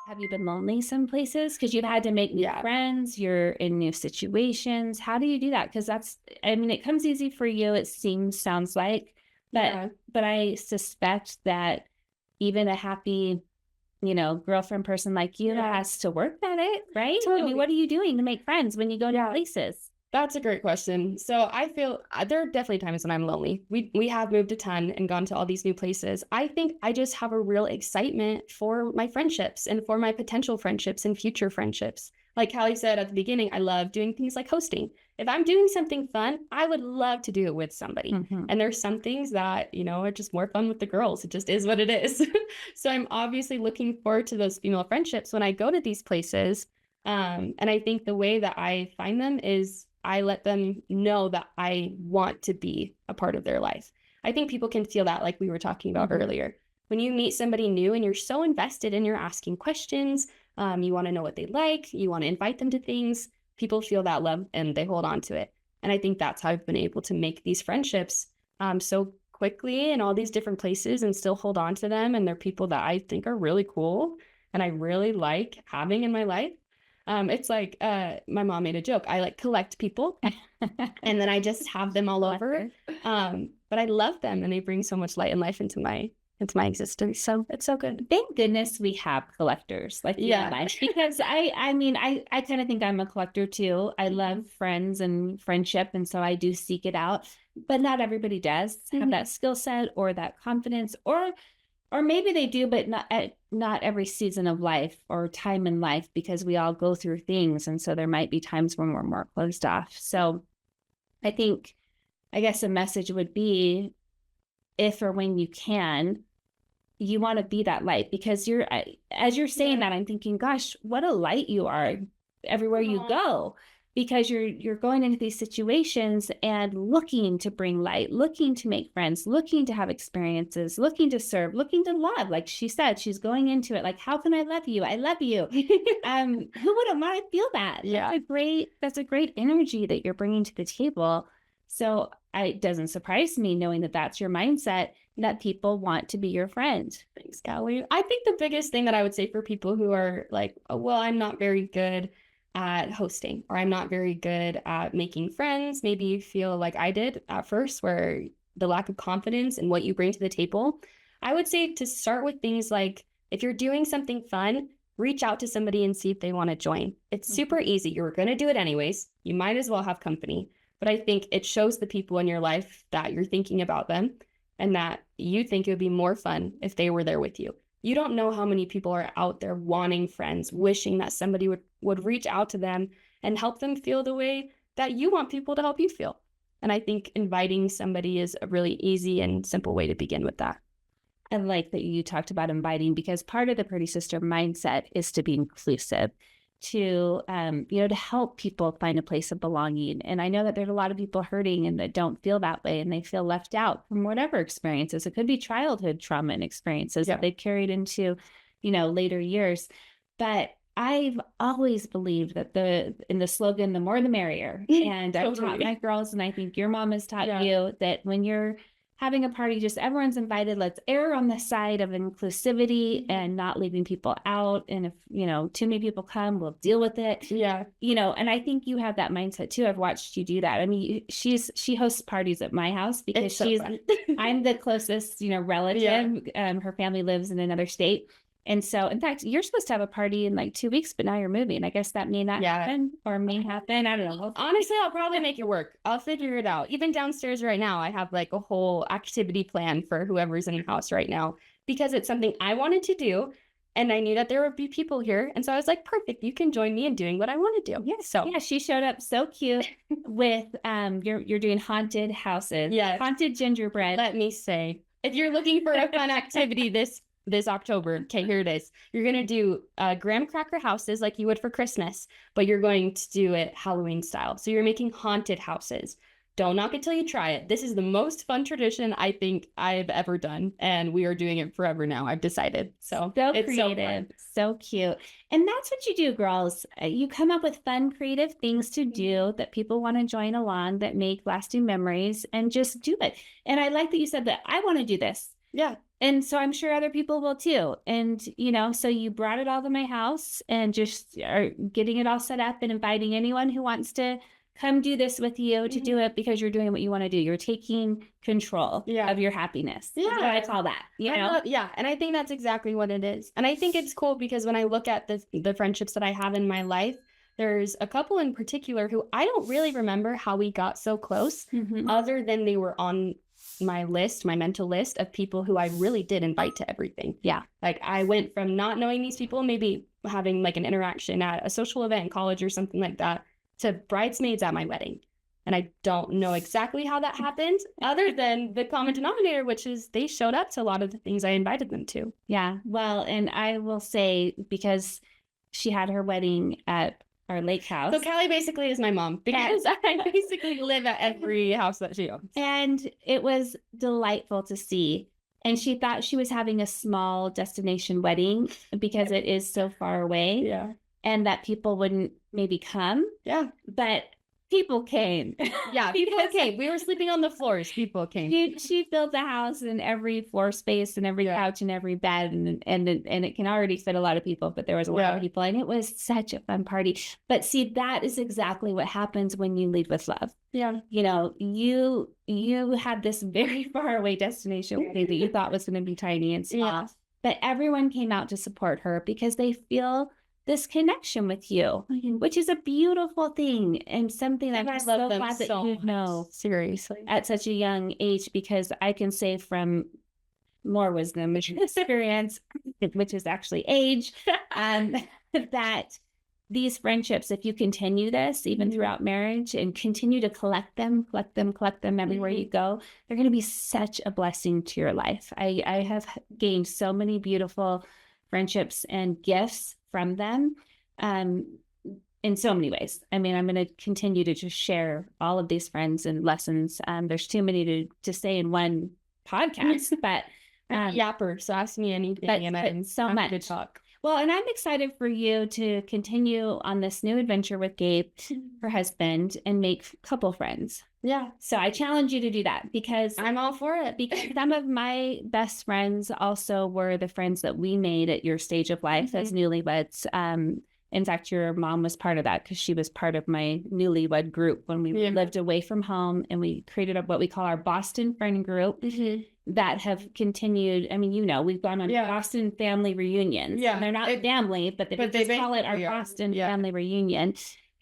Have you been lonely some places? Because you've had to make new Yeah. friends, you're in new situations. How do you do that? Because I mean, it comes easy for you, it seems, sounds like, but Yeah. but I suspect that even a happy, girlfriend person like you Yeah. has to work at it, right? I mean, Totally. what are you doing to make friends when you go to Yeah. places? That's a great question. So I feel there are definitely times when I'm lonely. We have moved a ton and gone to all these new places. I think I just have a real excitement for my friendships and for my potential friendships and future friendships. Like Callie said at the beginning, I love doing things like hosting. If I'm doing something fun, I would love to do it with somebody. Mhm. And there's some things that, are just more fun with the girls. It just is what it is. So I'm obviously looking forward to those female friendships when I go to these places. And I think the way that I find them is I let them know that I want to be a part of their life. I think people can feel that, like we were talking about Mhm. earlier. When you meet somebody new and you're so invested and you're asking questions, you want to know what they like, you want to invite them to things, people feel that love and they hold on to it. And I think that's how I've been able to make these friendships so quickly in all these different places and still hold on to them. And they're people that I think are really cool and I really like having in my life. It's like my mom made a joke. I like collect people and then I just have them all over. But I love them and they bring so much light and life into my existence. So it's so good. Thank goodness we have collectors like you and Yeah. I, because I mean, I kind of think I'm a collector too. I love friends and friendship, and so I do seek it out. But not everybody does have that skill set or that confidence, or maybe they do, but not every season of life or time in life, because we all go through things, and so there might be times when we're more closed off. So I think, I guess a message would be, if or when you can, you want to be that light, because as you're saying that, I'm thinking, gosh, what a light you are everywhere you go, because you're going into these situations and looking to bring light, looking to make friends, looking to have experiences, looking to serve, looking to love. Like she said, she's going into it like, how can I love you? I love you. Who wouldn't want to feel that? Yeah. That's a great energy that you're bringing to the table. So it doesn't surprise me, knowing that that's your mindset, that people want to be your friend. Thanks, Callie. I think the biggest thing that I would say for people who are like, oh, well, I'm not very good at hosting or I'm not very good at making friends, maybe you feel like I did at first, where the lack of confidence in what you bring to the table. I would say to start with things like, if you're doing something fun, reach out to somebody and see if they want to join. It's super easy. You're going to do it anyways. You might as well have company. But I think it shows the people in your life that you're thinking about them and that you think it would be more fun if they were there with you. You don't know how many people are out there wanting friends, wishing that somebody would reach out to them and help them feel the way that you want people to help you feel. And I think inviting somebody is a really easy and simple way to begin with that. I like that you talked about inviting, because part of the Pretty Sister mindset is to be inclusive, to to help people find a place of belonging. And I know that there's a lot of people hurting and that don't feel that way, and they feel left out from whatever experiences. It could be childhood trauma and experiences that they've carried into, later years. But I've always believed that in the slogan, the more the merrier. And I've taught my girls, and I think your mom has taught you, that when you're having a party, just everyone's invited. Let's err on the side of inclusivity and not leaving people out. And if, too many people come, we'll deal with it. Yeah. And I think you have that mindset too. I've watched you do that. I mean, she hosts parties at my house because I'm the closest, relative. Yeah. Her family lives in another state. And so, in fact, you're supposed to have a party in like 2 weeks, but now you're moving. I guess that may not happen, or may happen. I don't know. Honestly, I'll probably make it work. I'll figure it out. Even downstairs right now, I have like a whole activity plan for whoever's in the house right now, because it's something I wanted to do. And I knew that there would be people here. And so I was like, perfect, you can join me in doing what I want to do. Yeah. So yeah, she showed up so cute with you're doing haunted houses. Yeah. Haunted gingerbread. Let me say, if you're looking for a fun activity this October, okay, here it is. You're going to do graham cracker houses like you would for Christmas, but you're going to do it Halloween style. So you're making haunted houses. Don't knock it till you try it. This is the most fun tradition I think I've ever done, and we are doing it forever now. I've decided. So it's creative, so cute. And that's what you do, girls. You come up with fun, creative things to do that people want to join along, that make lasting memories, and just do it. And I like that you said that I want to do this. Yeah. And so I'm sure other people will too. And, you know, so you brought it all to my house and just are getting it all set up and inviting anyone who wants to come do this with you to do it because you're doing what you want to do. You're taking control Yeah. of your happiness. Yeah. That's what I call that. You know? Yeah. And I think that's exactly what it is. And I think it's cool because when I look at the friendships that I have in my life, there's a couple in particular who I don't really remember how we got so close, other than they were on my list, my mental list of people who I really did invite to everything. Yeah. Like I went from not knowing these people, maybe having like an interaction at a social event in college or something like that, to bridesmaids at my wedding. And I don't know exactly how that happened, other than the common denominator, which is they showed up to a lot of the things I invited them to. Yeah. Well, and I will say, because she had her wedding at our lake house. So Callie basically is my mom, because I basically live at every house that she owns. And it was delightful to see. And she thought she was having a small destination wedding because it is so far away. Yeah. And that people wouldn't maybe come. Yeah. But people came. Yeah, people came. We were sleeping on the floors. People came. She filled the house in every floor space and every couch and every bed, and it can already fit a lot of people, but there was a lot of people, and it was such a fun party. But see, that is exactly what happens when you lead with love. Yeah. You know, you had this very far away destination wedding that you thought was going to be tiny and small, but everyone came out to support her because they feel this connection with you, which is a beautiful thing, and something that I'm so glad that you know seriously at such a young age, because I can say from more wisdom and experience, which is actually age, that these friendships, if you continue this even throughout marriage and continue to collect them everywhere you go, they're going to be such a blessing to your life. I have gained so many beautiful friendships and gifts from them in so many ways. I mean, I'm going to continue to just share all of these friends and lessons. There's too many to say in one podcast, but yapper, so ask me anything, and I'm so much to talk. Well, and I'm excited for you to continue on this new adventure with Gabe, her husband, and make couple friends. Yeah. So I challenge you to do that, because I'm all for it. Because some of my best friends also were the friends that we made at your stage of life as newlyweds. In fact, your mom was part of that, because she was part of my newlywed group when we lived away from home, and we created what we call our Boston friend group that have continued. I mean, you know, we've gone on Boston family reunions. Yeah. They're not family, but they just call it our Boston family reunion,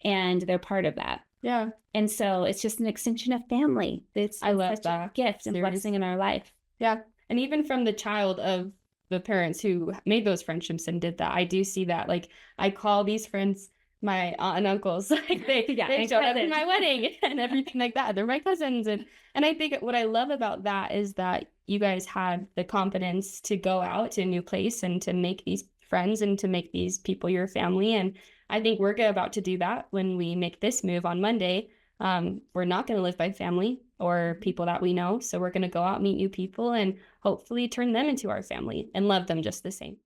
and they're part of that. Yeah. And so it's just an extension of family. I love that. A gift and blessing in our life. Yeah. And even from the child of the parents who made those friendships and did that, I do see that. Like, I call these friends my aunt and uncles. Like they showed up at my wedding and everything like that. They're my cousins. And I think what I love about that is that you guys had the confidence to go out to a new place and to make these friends and to make these people your family. And I think we're about to do that when we make this move on Monday. We're not going to live by family or people that we know. So we're going to go out, meet new people, and hopefully turn them into our family and love them just the same.